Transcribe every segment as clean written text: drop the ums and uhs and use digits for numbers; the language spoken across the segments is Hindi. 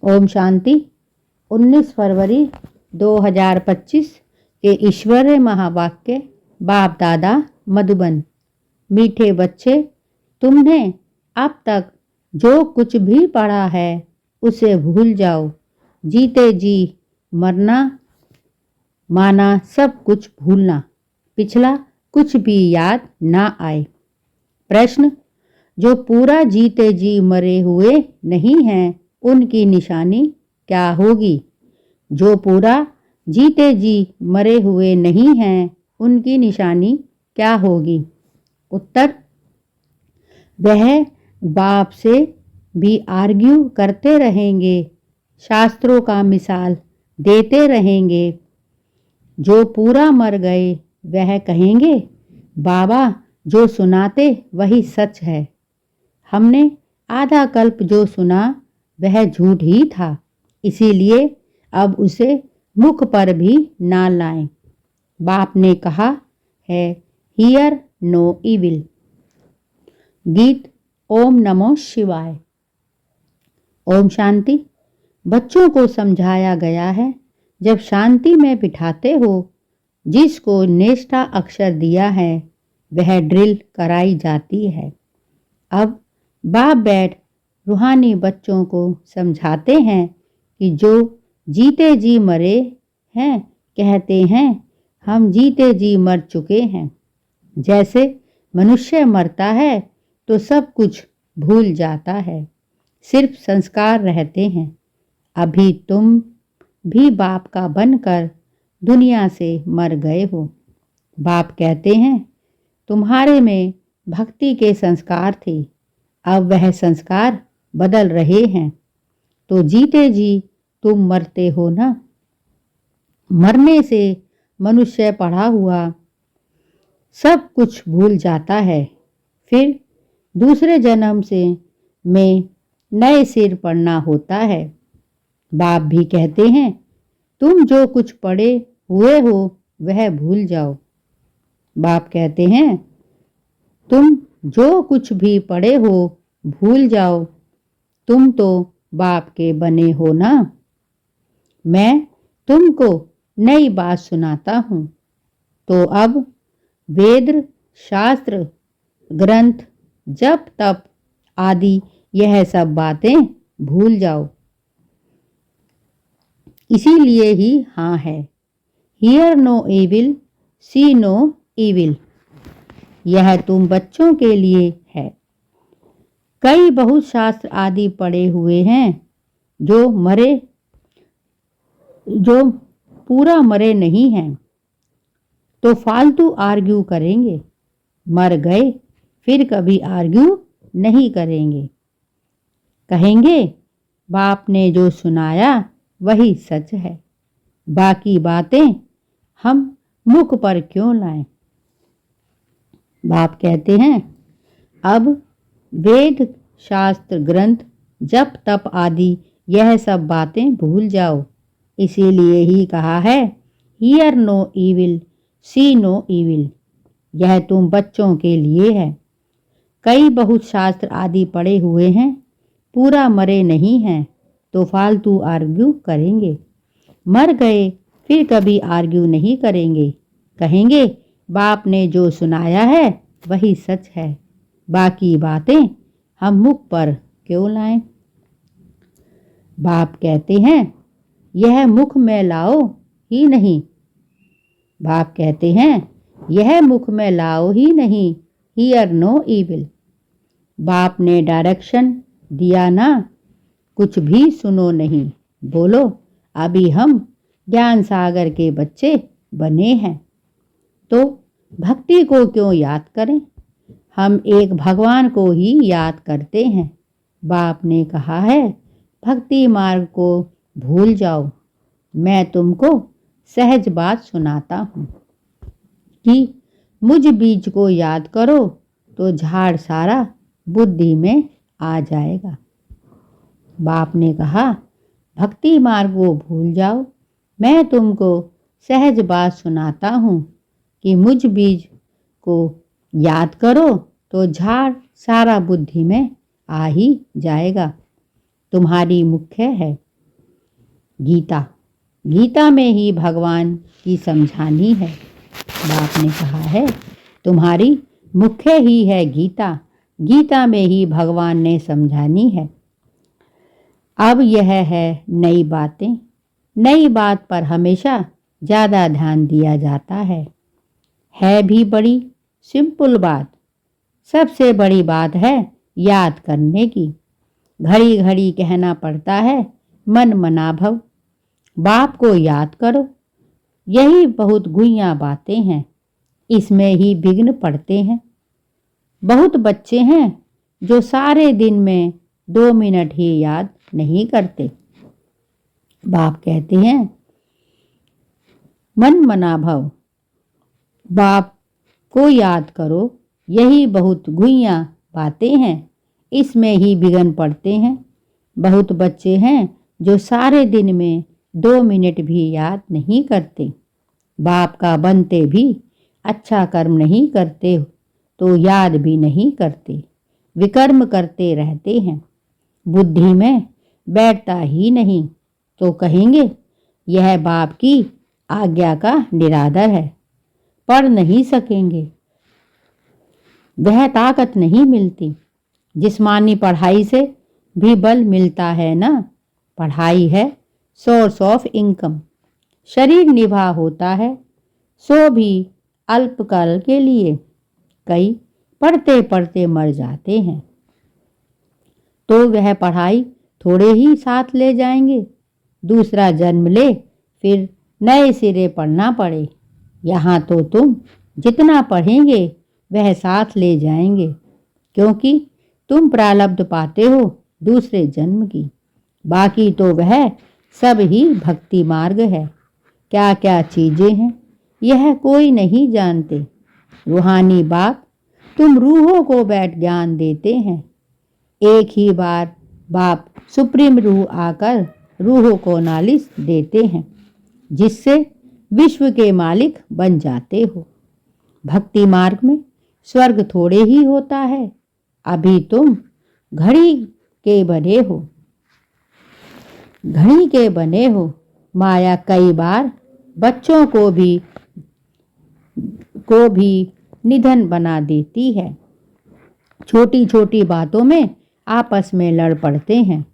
ओम शांति। 19 फरवरी 2025 के ईश्वरीय महावाक्य। बाप दादा मधुबन। मीठे बच्चे, तुमने अब तक जो कुछ भी पढ़ा है उसे भूल जाओ। जीते जी मरना माना सब कुछ भूलना, पिछला कुछ भी याद ना आए। प्रश्न, जो पूरा जीते जी मरे हुए नहीं हैं उनकी निशानी क्या होगी? जो पूरा जीते जी मरे हुए नहीं हैं उनकी निशानी क्या होगी? उत्तर, वह बाप से भी आर्ग्यू करते रहेंगे, शास्त्रों का मिसाल देते रहेंगे। जो पूरा मर गए वह कहेंगे, बाबा जो सुनाते वही सच है। हमने आधा कल्प जो सुना वह झूठ ही था, इसीलिए अब उसे मुख पर भी ना लाएं। बाप ने कहा है, हियर नो इविल। गीत ओम नमो शिवाय। ओम शांति। बच्चों को समझाया गया है, जब शांति में बिठाते हो, जिसको नेष्ठा अक्षर दिया है वह ड्रिल कराई जाती है। अब बाप बैठ रूहानी बच्चों को समझाते हैं कि जो जीते जी मरे हैं कहते हैं हम जीते जी मर चुके हैं। जैसे मनुष्य मरता है तो सब कुछ भूल जाता है, सिर्फ संस्कार रहते हैं। अभी तुम भी बाप का बनकर दुनिया से मर गए हो। बाप कहते हैं, तुम्हारे में भक्ति के संस्कार थे, अब वह संस्कार बदल रहे हैं, तो जीते जी तुम मरते हो ना। मरने से मनुष्य पढ़ा हुआ सब कुछ भूल जाता है, फिर दूसरे जन्म से में नए सिर पढ़ना होता है। बाप भी कहते हैं, तुम जो कुछ पढ़े हुए हो वह भूल जाओ। बाप कहते हैं, तुम जो कुछ भी पढ़े हो भूल जाओ, तुम तो बाप के बने हो ना। मैं तुमको नई बात सुनाता हूँ, तो अब वेद, शास्त्र, ग्रंथ, जप तप आदि यह सब बातें भूल जाओ। इसीलिए ही हाँ है, hear no evil, see no evil. यह तुम बच्चों के लिए है। कई बहुत शास्त्र आदि पढ़े हुए हैं, जो पूरा मरे नहीं हैं, तो फालतू आर्ग्यू करेंगे। मर गए फिर कभी आर्ग्यू नहीं करेंगे। कहेंगे, बाप ने जो सुनाया वही सच है, बाकी बातें हम मुख पर क्यों लाएं। बाप कहते हैं, अब वेद, शास्त्र, ग्रंथ, जप तप आदि यह सब बातें भूल जाओ। इसीलिए ही कहा है, hear no evil, see no evil. यह तुम बच्चों के लिए है। कई बहुत शास्त्र आदि पढ़े हुए हैं, पूरा मरे नहीं हैं, तो फालतू आर्ग्यू करेंगे। मर गए फिर कभी आर्ग्यू नहीं करेंगे। कहेंगे, बाप ने जो सुनाया है वही सच है, बाकी बातें हम मुख पर क्यों लाएं। बाप कहते हैं, यह मुख में लाओ ही नहीं। बाप कहते हैं, यह मुख में लाओ ही नहीं, हियर नो इविल। बाप ने डायरेक्शन दिया ना, कुछ भी सुनो नहीं, बोलो अभी हम ज्ञान सागर के बच्चे बने हैं, तो भक्ति को क्यों याद करें। हम एक भगवान को ही याद करते हैं। बाप ने कहा है, भक्ति मार्ग को भूल जाओ। मैं तुमको सहज बात सुनाता हूँ कि मुझ बीज को याद करो तो झाड़ सारा बुद्धि में आ जाएगा। बाप ने कहा, भक्ति मार्ग को भूल जाओ। मैं तुमको सहज बात सुनाता हूँ कि मुझ बीज को याद करो तो झाड़ सारा बुद्धि में आ ही जाएगा। तुम्हारी मुख्य है गीता, गीता में ही भगवान की समझानी है। बाप ने कहा है, तुम्हारी मुख्य ही है गीता, गीता में ही भगवान ने समझानी है। अब यह है नई बातें। नई बात पर हमेशा ज़्यादा ध्यान दिया जाता है भी बड़ी सिंपल बात। सबसे बड़ी बात है याद करने की। घड़ी घड़ी कहना पड़ता है मन मना भव, बाप को याद करो। यही बहुत गुइयां बातें हैं, इसमें ही विघ्न पड़ते हैं। बहुत बच्चे हैं जो सारे दिन में 2 मिनट ही याद नहीं करते। बाप कहते हैं मन मना भव, बाप को याद करो। यही बहुत गुइयां बातें हैं, इसमें ही विघ्न पड़ते हैं। बहुत बच्चे हैं जो सारे दिन में 2 मिनट भी याद नहीं करते। बाप का बनते भी अच्छा कर्म नहीं करते तो याद भी नहीं करते, विकर्म करते रहते हैं। बुद्धि में बैठता ही नहीं तो कहेंगे यह बाप की आज्ञा का निरादर है, पढ़ नहीं सकेंगे। वह ताकत नहीं मिलती। जिस्मानी पढ़ाई से भी बल मिलता है ना। पढ़ाई है सोर्स ऑफ इनकम। शरीर निभा होता है, सो भी अल्पकाल के लिए। कई पढ़ते पढ़ते मर जाते हैं तो वह पढ़ाई थोड़े ही साथ ले जाएंगे। दूसरा जन्म ले फिर नए सिरे पढ़ना पड़े। यहाँ तो तुम जितना पढ़ेंगे वह साथ ले जाएंगे, क्योंकि तुम प्रारब्ध पाते हो दूसरे जन्म की। बाकी तो वह सब ही भक्ति मार्ग है। क्या क्या चीज़ें हैं यह कोई नहीं जानते। रूहानी बाप तुम रूहों को बैठ ज्ञान देते हैं। एक ही बार बाप सुप्रीम रूह आकर रूहों को नॉलेज देते हैं, जिससे विश्व के मालिक बन जाते हो। भक्ति मार्ग में स्वर्ग थोड़े ही होता है। अभी तुम घड़ी के बने हो, घड़ी के बने हो। माया कई बार बच्चों को भी निधन बना देती है। छोटी छोटी बातों में आपस में लड़ पड़ते हैं।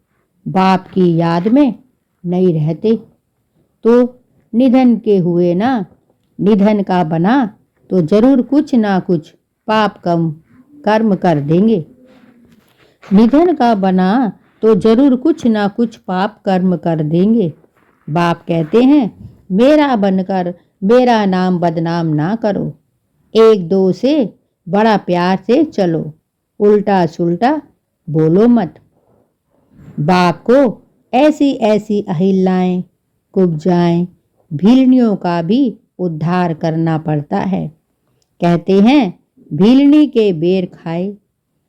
बाप की याद में नहीं रहते तो निधन के हुए ना। निधन का बना तो जरूर कुछ ना कुछ पाप कम कर्म कर देंगे। निधन का बना तो जरूर कुछ ना कुछ पाप कर्म कर देंगे। बाप कहते हैं मेरा बनकर मेरा नाम बदनाम ना करो। एक दो से बड़ा प्यार से चलो, उल्टा सुल्टा बोलो मत। बाप को ऐसी ऐसी अहिल्याएं कुब्जाएं भीलनियों का भी उद्धार करना पड़ता है। कहते हैं भीलनी के बेर खाए।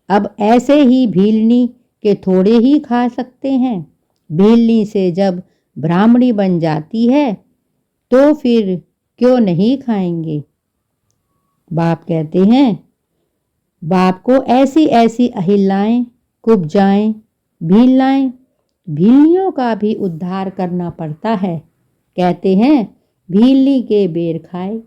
अब ऐसे ही भीलनी के थोड़े ही खा सकते हैं। भीलनी से जब ब्राह्मणी बन जाती है तो फिर क्यों नहीं खाएंगे। बाप कहते हैं बाप को ऐसी ऐसी अहिल्याएं कुब्जाएं भीलनाएं भीलनियों का भी उद्धार करना पड़ता है। कहते हैं भीलनी के बेर खाए।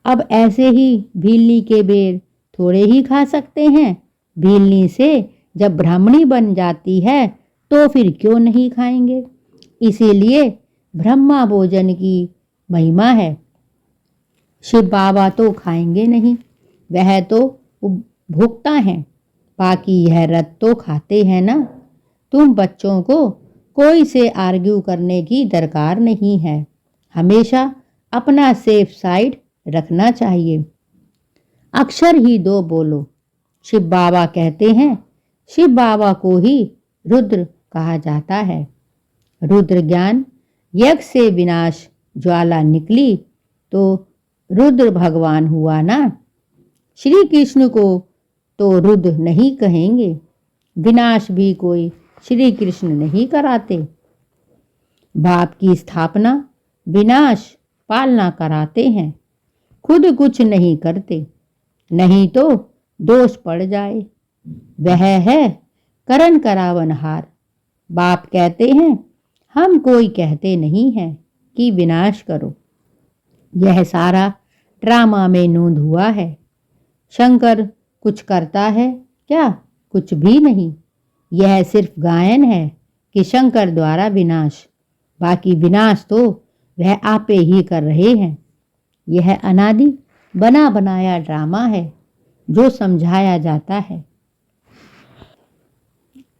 अब ऐसे ही भीलनी के बेर थोड़े ही खा सकते हैं। भीलनी से जब ब्राह्मणी बन जाती है तो फिर क्यों नहीं खाएंगे। इसीलिए ब्रह्मा भोजन की महिमा है। शिव बाबा तो खाएंगे नहीं, वह तो भुगता हैं। बाकी यह रत तो खाते हैं ना। तुम बच्चों को कोई से आर्ग्यू करने की दरकार नहीं है। हमेशा अपना सेफ साइड रखना चाहिए। अक्षर ही दो बोलो। शिव बाबा कहते हैं शिव बाबा को ही रुद्र कहा जाता है। रुद्र ज्ञान यज्ञ से विनाश ज्वाला निकली तो रुद्र भगवान हुआ ना। श्री कृष्ण को तो रुद्र नहीं कहेंगे। विनाश भी कोई श्री कृष्ण नहीं कराते। बाप की स्थापना विनाश पालना कराते हैं, खुद कुछ नहीं करते, नहीं तो दोष पड़ जाए। वह है करण करावनहार। बाप कहते हैं हम कोई कहते नहीं हैं कि विनाश करो। यह सारा ड्रामा में नूंद हुआ है। शंकर कुछ करता है क्या? कुछ भी नहीं। यह सिर्फ गायन है कि शंकर द्वारा विनाश, बाकी विनाश तो वह आपे ही कर रहे हैं। यह अनादि बना बनाया ड्रामा है जो समझाया जाता है।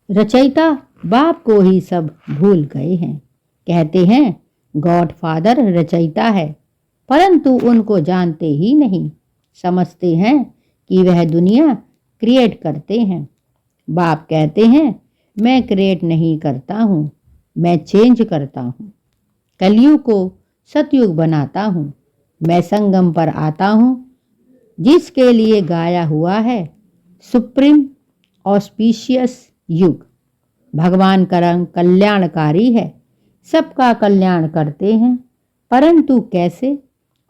रचयिता बाप को ही सब भूल गए हैं। कहते हैं गॉडफादर रचयिता है, परंतु उनको जानते ही नहीं। समझते हैं कि वह दुनिया क्रिएट करते हैं। बाप कहते हैं मैं क्रिएट नहीं करता हूँ, मैं चेंज करता हूँ। कलयुग को सतयुग बनाता हूँ। मैं संगम पर आता हूँ जिसके लिए गाया हुआ है सुप्रीम ऑस्पिशियस युग। भगवान का रंग कल्याणकारी है, सबका कल्याण करते हैं, परंतु कैसे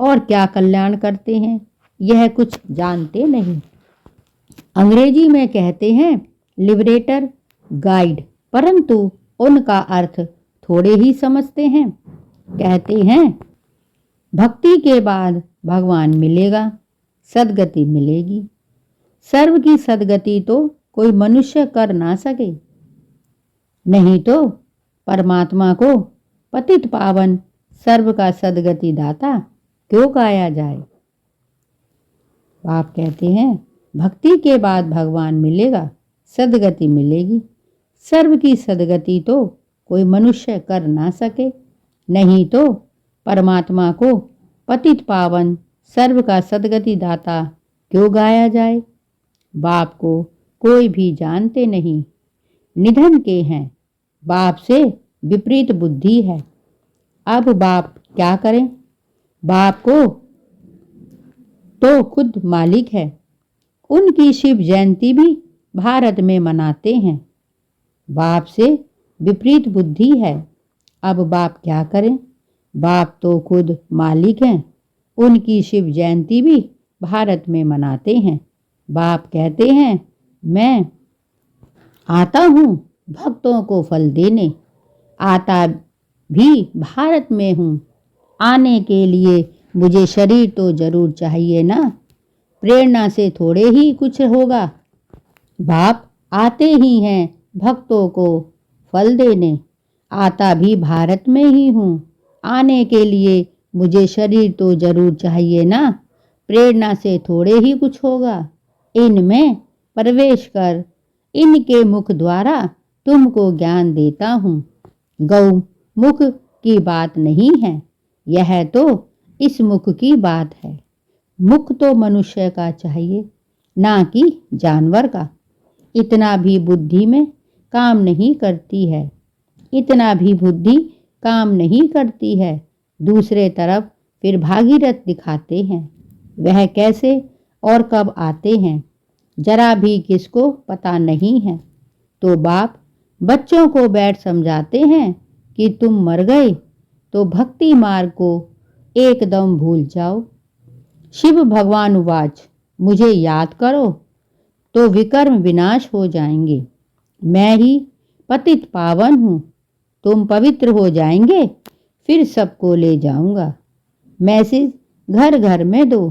और क्या कल्याण करते हैं यह कुछ जानते नहीं। अंग्रेजी में कहते हैं लिबरेटर गाइड, परंतु उनका अर्थ थोड़े ही समझते हैं। कहते हैं भक्ति के बाद भगवान मिलेगा, सदगति मिलेगी। सर्व की सदगति तो कोई मनुष्य कर ना सके, नहीं तो परमात्मा को पतित पावन सर्व का सदगति दाता क्यों गाया जाए। बाप कहते हैं भक्ति के बाद भगवान मिलेगा, सदगति मिलेगी। सर्व की सदगति तो कोई मनुष्य कर ना सके, नहीं तो परमात्मा को पतित पावन सर्व का सदगति दाता क्यों गाया जाए। बाप को कोई भी जानते नहीं, निधन के हैं। बाप से विपरीत बुद्धि है। अब बाप क्या करें? बाप को तो खुद मालिक है। उनकी शिव जयंती भी भारत में मनाते हैं। बाप से विपरीत बुद्धि है। अब बाप क्या करें? बाप तो खुद मालिक हैं। उनकी शिव जयंती भी भारत में मनाते हैं। बाप कहते हैं मैं आता हूँ भक्तों को फल देने। आता भी भारत में हूँ। आने के लिए मुझे शरीर तो जरूर चाहिए ना। प्रेरणा से थोड़े ही कुछ होगा। बाप आते ही हैं भक्तों को फल देने। आता भी भारत में ही हूँ। आने के लिए मुझे शरीर तो जरूर चाहिए ना। प्रेरणा से थोड़े ही कुछ होगा। इनमें प्रवेश कर इनके मुख द्वारा तुमको ज्ञान देता हूँ। गौ मुख की बात नहीं है, यह तो इस मुख की बात है। मुख तो मनुष्य का चाहिए, ना कि जानवर का। इतना भी बुद्धि में काम नहीं करती है। इतना भी बुद्धि काम नहीं करती है। दूसरे तरफ फिर भागीरथ दिखाते हैं। वह कैसे और कब आते हैं जरा भी किसको पता नहीं है। तो बाप बच्चों को बैठ समझाते हैं कि तुम मर गए तो भक्ति मार्ग को एकदम भूल जाओ। शिव भगवान उवाच मुझे याद करो तो विकर्म विनाश हो जाएंगे। मैं ही पतित पावन हूँ। तुम पवित्र हो जाएंगे, फिर सबको ले जाऊंगा। मैसेज घर घर में दो।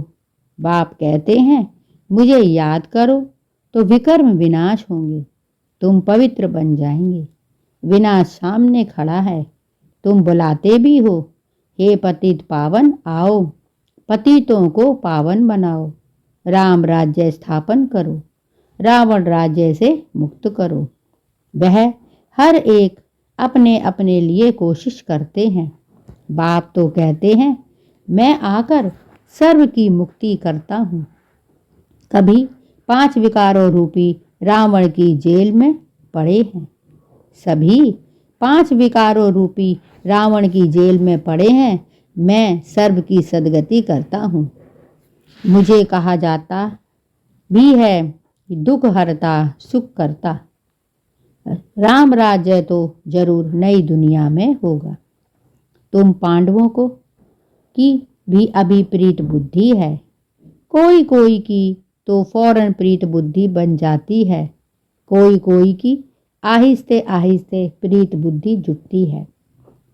बाप कहते हैं मुझे याद करो तो विकर्म विनाश होंगे। तुम पवित्र बन जाएंगे। विनाश सामने खड़ा है, तुम बुलाते भी हो हे पतित पावन आओ। पतितों को पावन बनाओ। राम राज्य स्थापन करो। रावण राज्य से मुक्त करो। वह हर एक अपने अपने लिए कोशिश करते हैं। बाप तो कहते हैं मैं आकर सर्व की मुक्ति करता हूँ। कभी 5 विकारों रूपी रावण की जेल में पड़े हैं। सभी 5 विकारों रूपी रावण की जेल में पड़े हैं। मैं सर्व की सदगति करता हूँ। मुझे कहा जाता भी है दुख हरता सुख करता। राम राज्य तो जरूर नई दुनिया में होगा। तुम पांडवों को की भी अभिप्रीत बुद्धि है। कोई कोई की तो फौरन प्रीत बुद्धि बन जाती है। कोई कोई की आहिस्ते आहिस्ते प्रीत बुद्धि जुटती है।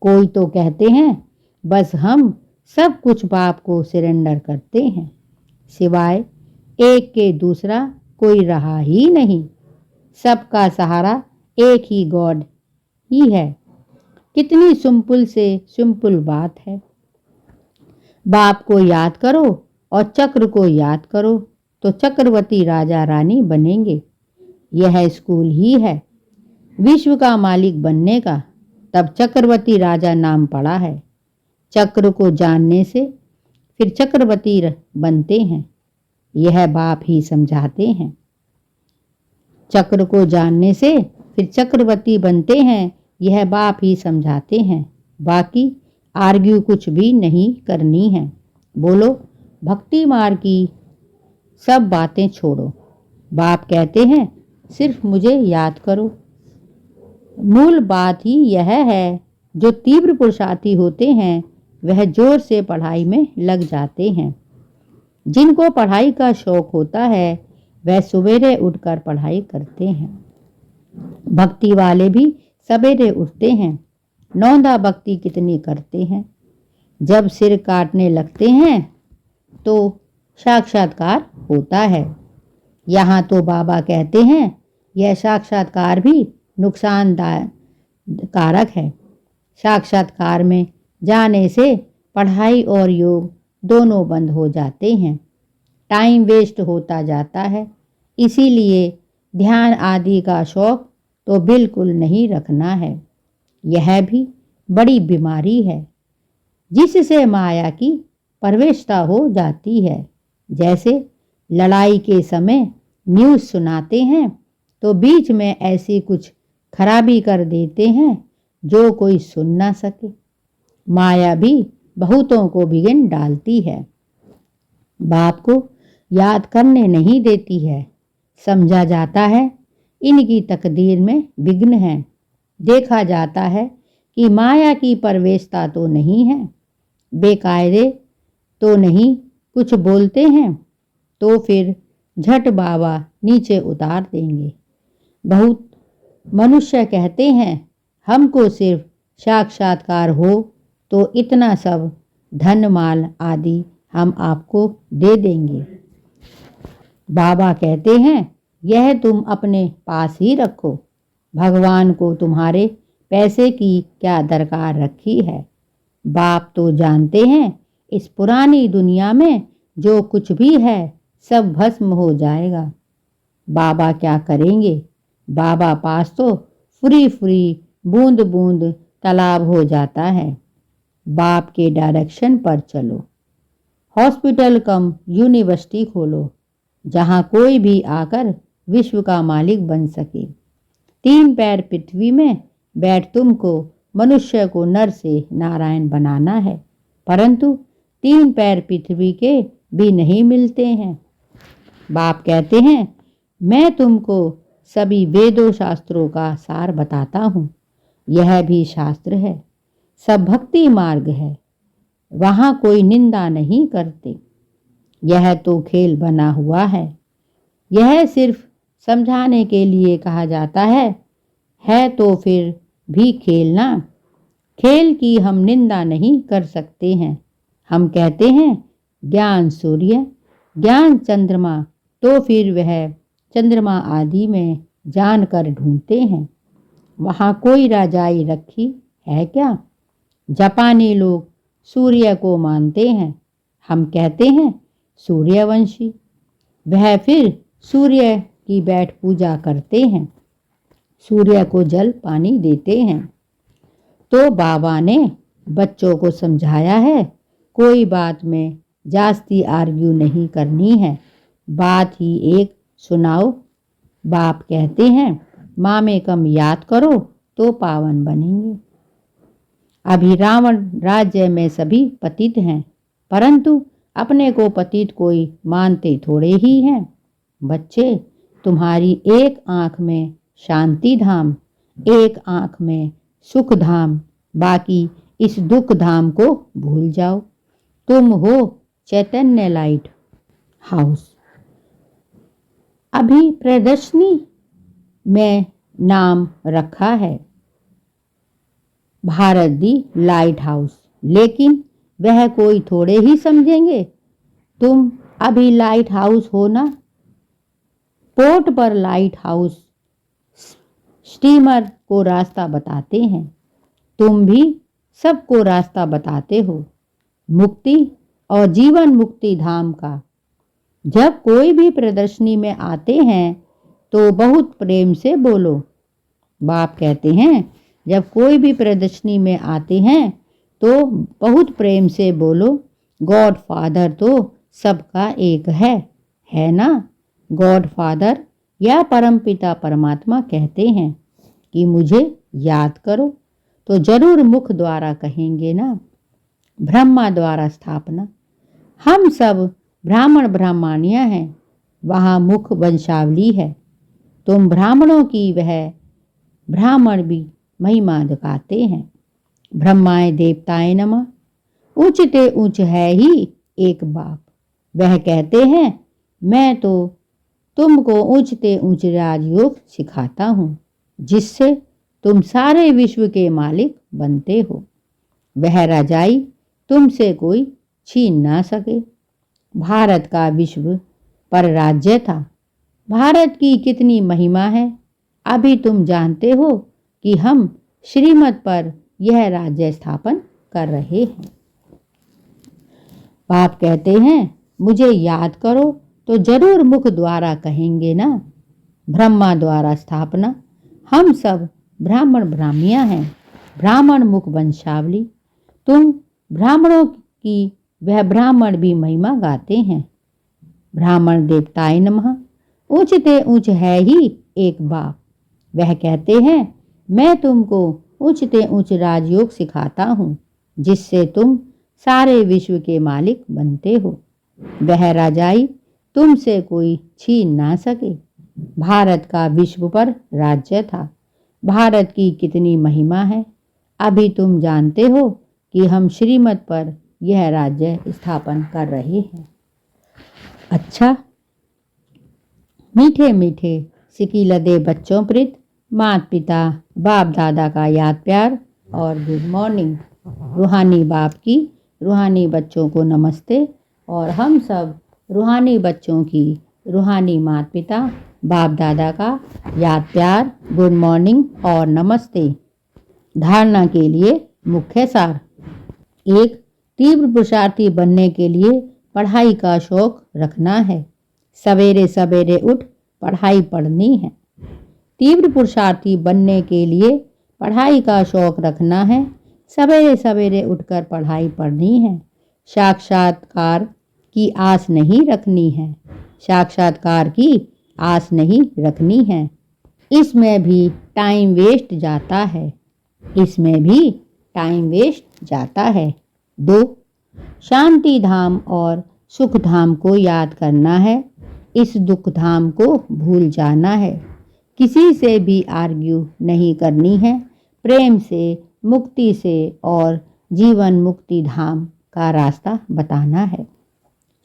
कोई तो कहते हैं बस हम सब कुछ बाप को सरेंडर करते हैं, सिवाय एक के दूसरा कोई रहा ही नहीं। सबका सहारा एक ही गॉड ही है। कितनी सिंपल से सिंपल बात है। बाप को याद करो और चक्र को याद करो तो चक्रवर्ती राजा रानी बनेंगे। यह स्कूल ही है विश्व का मालिक बनने का, तब चक्रवर्ती राजा नाम पड़ा है। चक्र को जानने से फिर चक्रवर्ती बनते हैं, यह बाप ही समझाते हैं। चक्र को जानने से फिर चक्रवर्ती बनते हैं, यह बाप ही समझाते हैं। बाकी आर्ग्यू कुछ भी नहीं करनी है। बोलो भक्ति मार्ग की सब बातें छोड़ो। बाप कहते हैं सिर्फ मुझे याद करो। मूल बात ही यह है, जो तीव्र पुरुषार्थी होते हैं वह जोर से पढ़ाई में लग जाते हैं। जिनको पढ़ाई का शौक होता है वह सवेरे उठकर पढ़ाई करते हैं। भक्ति वाले भी सवेरे उठते हैं। नौंदा भक्ति कितनी करते हैं। जब सिर काटने लगते हैं तो साक्षात्कार होता है। यहाँ तो बाबा कहते हैं यह साक्षात्कार भी नुकसानदायक है। साक्षात्कार में जाने से पढ़ाई और योग दोनों बंद हो जाते हैं। टाइम वेस्ट होता जाता है। इसीलिए ध्यान आदि का शौक तो बिल्कुल नहीं रखना है। यह भी बड़ी बीमारी है जिससे माया की प्रवेशता हो जाती है। जैसे लड़ाई के समय न्यूज़ सुनाते हैं तो बीच में ऐसी कुछ खराबी कर देते हैं जो कोई सुन ना सके। माया भी बहुतों को बिगड़ डालती है। बाप को याद करने नहीं देती है। समझा जाता है इनकी तकदीर में विघ्न है। देखा जाता है कि माया की प्रवेशता तो नहीं है। बेकायदे तो नहीं कुछ बोलते हैं तो फिर झट बाबा नीचे उतार देंगे। बहुत मनुष्य कहते हैं हमको सिर्फ साक्षात्कार हो तो इतना सब धन माल आदि हम आपको दे देंगे। बाबा कहते हैं यह तुम अपने पास ही रखो। भगवान को तुम्हारे पैसे की क्या दरकार रखी है। बाप तो जानते हैं इस पुरानी दुनिया में जो कुछ भी है सब भस्म हो जाएगा। बाबा क्या करेंगे। बाबा पास तो फुरी फुरी बूंद बूंद तालाब हो जाता है। बाप के डायरेक्शन पर चलो। हॉस्पिटल कम यूनिवर्सिटी खोलो जहाँ कोई भी आकर विश्व का मालिक बन सके। 3 पैर पृथ्वी में बैठ तुमको मनुष्य को नर से नारायण बनाना है, परंतु 3 पैर पृथ्वी के भी नहीं मिलते हैं। बाप कहते हैं मैं तुमको सभी वेदों शास्त्रों का सार बताता हूँ। यह भी शास्त्र है, सब भक्ति मार्ग है। वहाँ कोई निंदा नहीं करते। यह तो खेल बना हुआ है। यह सिर्फ समझाने के लिए कहा जाता है तो फिर भी खेलना। खेल की हम निंदा नहीं कर सकते हैं। हम कहते हैं ज्ञान सूर्य, ज्ञान चंद्रमा, तो फिर वह चंद्रमा आदि में जानकर ढूंढते हैं। वहाँ कोई राजाई रखी है क्या। जापानी लोग सूर्य को मानते हैं। हम कहते हैं सूर्यवंशी। वह फिर सूर्य की बैठ पूजा करते हैं, सूर्य को जल पानी देते हैं। तो बाबा ने बच्चों को समझाया है कोई बात में जास्ती आर्ग्यू नहीं करनी है। बात ही एक सुनाओ। बाप कहते हैं माँ में कम याद करो तो पावन बनेंगे। अभी रावण राज्य में सभी पतित हैं, परंतु अपने को पतित कोई मानते थोड़े ही हैं। बच्चे तुम्हारी एक आंख में शांति धाम, एक आंख में सुख धाम, बाकी इस दुख धाम को भूल जाओ। तुम हो चैतन्य लाइट हाउस। अभी प्रदर्शनी में नाम रखा है। भारत दी लाइट हाउस, लेकिन वह कोई थोड़े ही समझेंगे। तुम अभी लाइट हाउस हो ना। पोर्ट पर लाइट हाउस स्टीमर को रास्ता बताते हैं। तुम भी सबको रास्ता बताते हो मुक्ति और जीवन मुक्ति धाम का। जब कोई भी प्रदर्शनी में आते हैं तो बहुत प्रेम से बोलो। बाप कहते हैं जब कोई भी प्रदर्शनी में आते हैं तो बहुत प्रेम से बोलो, गॉड फादर तो सबका एक है ना। गॉड फादर या परमपिता परमात्मा कहते हैं कि मुझे याद करो, तो जरूर मुख द्वारा कहेंगे ना। ब्रह्मा द्वारा स्थापना। हम सब ब्राह्मण ब्राह्मणियाँ हैं, वहाँ मुख वंशावली है। तुम ब्राह्मणों की वह ब्राह्मण भी महिमा दिखाते हैं। ब्रह्माए देवताए नमः। ऊंचते ऊंच है ही एक बाप। वह कहते हैं मैं तो तुमको ऊंचते ऊंच राजयोग सिखाता हूँ, जिससे तुम सारे विश्व के मालिक बनते हो। वह राजाई तुमसे कोई छीन ना सके। भारत का विश्व पर राज्य था। भारत की कितनी महिमा है, अभी तुम जानते हो कि हम श्रीमत पर यह राज्य स्थापन कर रहे हैं। बाप कहते हैं मुझे याद करो, तो जरूर मुख द्वारा कहेंगे ना। ब्रह्मा द्वारा स्थापना। हम सब ब्राह्मण ब्राह्मियाँ हैं, ब्राह्मण मुख वंशावली। तुम ब्राह्मणों की वह ब्राह्मण भी महिमा गाते हैं। ब्राह्मण देवताए नमः। ऊंचते ऊंच है ही एक बाप। वह कहते हैं मैं तुमको ऊंचते ऊंच राजयोग सिखाता हूँ, जिससे तुम सारे विश्व के मालिक बनते हो। वह राजाई तुमसे कोई छीन ना सके। भारत का विश्व पर राज्य था। भारत की कितनी महिमा है, अभी तुम जानते हो कि हम श्रीमत पर यह राज्य स्थापन कर रहे हैं। अच्छा, मीठे मीठे सिकीलदे बच्चों प्रीत, माता पिता बाप दादा का याद प्यार और गुड मॉर्निंग। रूहानी बाप की रूहानी बच्चों को नमस्ते, और हम सब रूहानी बच्चों की रूहानी माता पिता बाप दादा का याद प्यार, गुड मॉर्निंग और नमस्ते। धारणा के लिए मुख्य सार। एक, तीव्र पुरुषार्थी बनने के लिए पढ़ाई का शौक रखना है। सवेरे सवेरे उठ पढ़ाई पढ़नी है। तीव्र पुरुषार्थी बनने के लिए पढ़ाई का शौक रखना है। सवेरे सवेरे उठकर पढ़ाई पढ़नी है। साक्षात्कार की आस नहीं रखनी है। साक्षात्कार की आस नहीं रखनी है। इसमें भी टाइम वेस्ट जाता है। इसमें भी टाइम वेस्ट जाता है। 2, शांति धाम और सुख धाम को याद करना है। इस दुख धाम को भूल जाना है। किसी से भी आर्ग्यू नहीं करनी है। प्रेम से, मुक्ति से और जीवन मुक्ति धाम का रास्ता बताना है।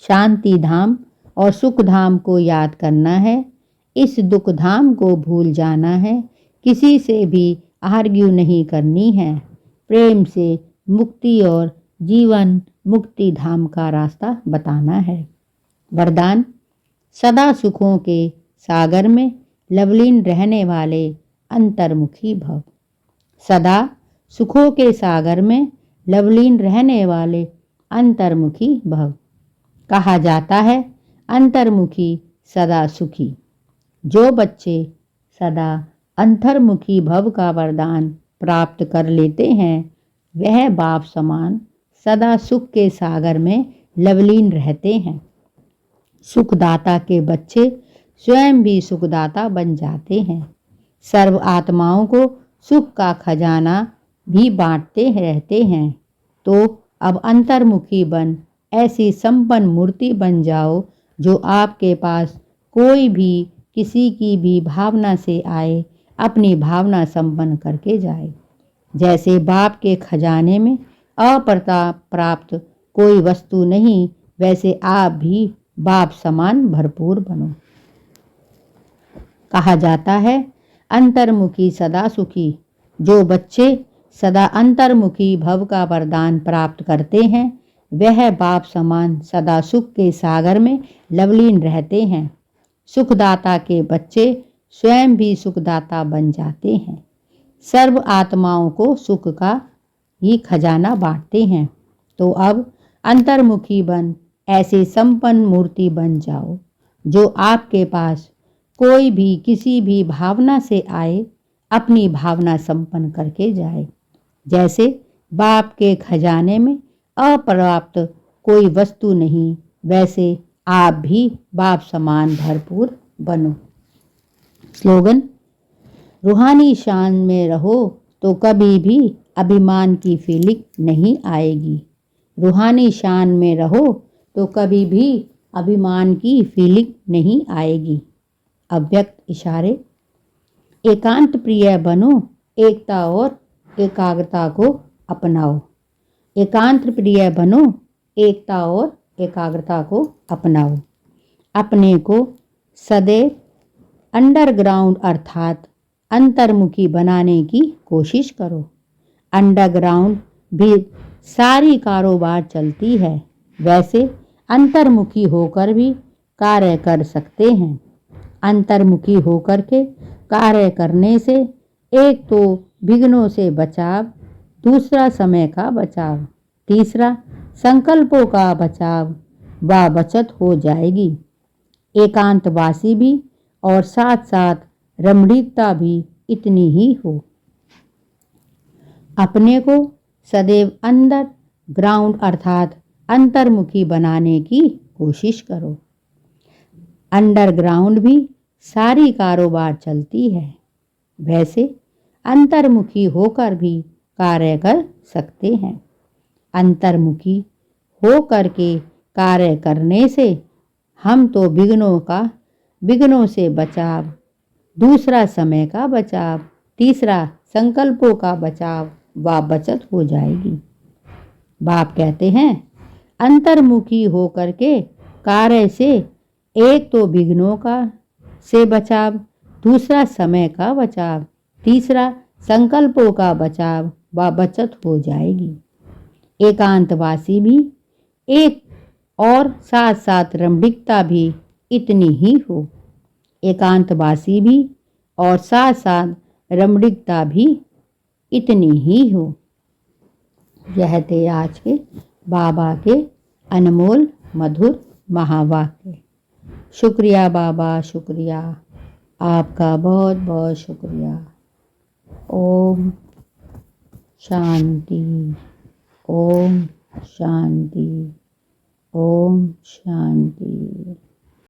शांति धाम और सुख धाम को याद करना है। इस दुख धाम को भूल जाना है। किसी से भी आर्ग्यू नहीं करनी है। प्रेम से मुक्ति और जीवन मुक्ति धाम का रास्ता बताना है। वरदान। सदा सुखों के सागर में लवलीन रहने वाले अंतर्मुखी भव। सदा सुखों के सागर में लवलीन रहने वाले अंतर्मुखी भव। कहा जाता है अंतर्मुखी सदा सुखी। जो बच्चे सदा अंतर्मुखी भव का वरदान प्राप्त कर लेते हैं, वह बाप समान सदा सुख के सागर में लवलीन रहते हैं। सुखदाता के बच्चे स्वयं भी सुखदाता बन जाते हैं। सर्व आत्माओं को सुख का खजाना भी बांटते रहते हैं। तो अब अंतर्मुखी बन ऐसी संपन्न मूर्ति बन जाओ, जो आपके पास कोई भी किसी की भी भावना से आए, अपनी भावना संपन्न करके जाए। जैसे बाप के खजाने में अप्रताप प्राप्त कोई वस्तु नहीं, वैसे आप भी बाप समान भरपूर बनो। कहा जाता है अंतर्मुखी सदा सुखी। जो बच्चे सदा अंतर्मुखी भव का वरदान प्राप्त करते हैं, वह बाप समान सदा सुख के सागर में लवलीन रहते हैं। सुखदाता के बच्चे स्वयं भी सुखदाता बन जाते हैं। सर्व आत्माओं को सुख का ही खजाना बांटते हैं। तो अब अंतर्मुखी बन ऐसे संपन्न मूर्ति बन जाओ, जो आपके पास कोई भी किसी भी भावना से आए, अपनी भावना संपन्न करके जाए। जैसे बाप के खजाने में अपर्याप्त कोई वस्तु नहीं, वैसे आप भी बाप समान भरपूर बनो। स्लोगन: रूहानी शान में रहो तो कभी भी अभिमान की फीलिंग नहीं आएगी। रूहानी शान में रहो तो कभी भी अभिमान की फीलिंग नहीं आएगी। अव्यक्त इशारे: एकांत प्रिय बनो, एकता और एकाग्रता को अपनाओ। एकांत प्रिय बनो, एकता और एकाग्रता को अपनाओ। अपने को सदैव अंडरग्राउंड अर्थात अंतर्मुखी बनाने की कोशिश करो। अंडरग्राउंड भी सारी कारोबार चलती है, वैसे अंतर्मुखी होकर भी कार्य कर सकते हैं। अंतर्मुखी होकर के कार्य करने से एक तो विघ्नों से बचाव, दूसरा समय का बचाव, तीसरा संकल्पों का बचाव व बचत हो जाएगी। एकांतवासी भी और साथ साथ रमणीकता भी इतनी ही हो। अपने को सदैव अंदर ग्राउंड अर्थात अंतर्मुखी बनाने की कोशिश करो। अंडरग्राउंड भी सारी कारोबार चलती है, वैसे अंतर्मुखी होकर भी कार्य कर सकते हैं। अंतर्मुखी होकर के कार्य करने से हम तो विघ्नों से बचाव, दूसरा समय का बचाव, तीसरा संकल्पों का बचाव व बचत हो जाएगी। बाप कहते हैं, अंतर्मुखी होकर के कार्य से एक तो विघ्नों का से बचाव, दूसरा समय का बचाव, तीसरा संकल्पों का बचाव व बचत हो जाएगी। एकांतवासी भी एक और साथ साथ रमणीकता भी इतनी ही हो। एकांतवासी भी और साथ साथ रमणीकता भी इतनी ही हो। यह थे आज के बाबा के अनमोल मधुर महावाक्य। शुक्रिया बाबा, शुक्रिया, आपका बहुत बहुत शुक्रिया। ओम शांति, ओम शांति, ओम शांति।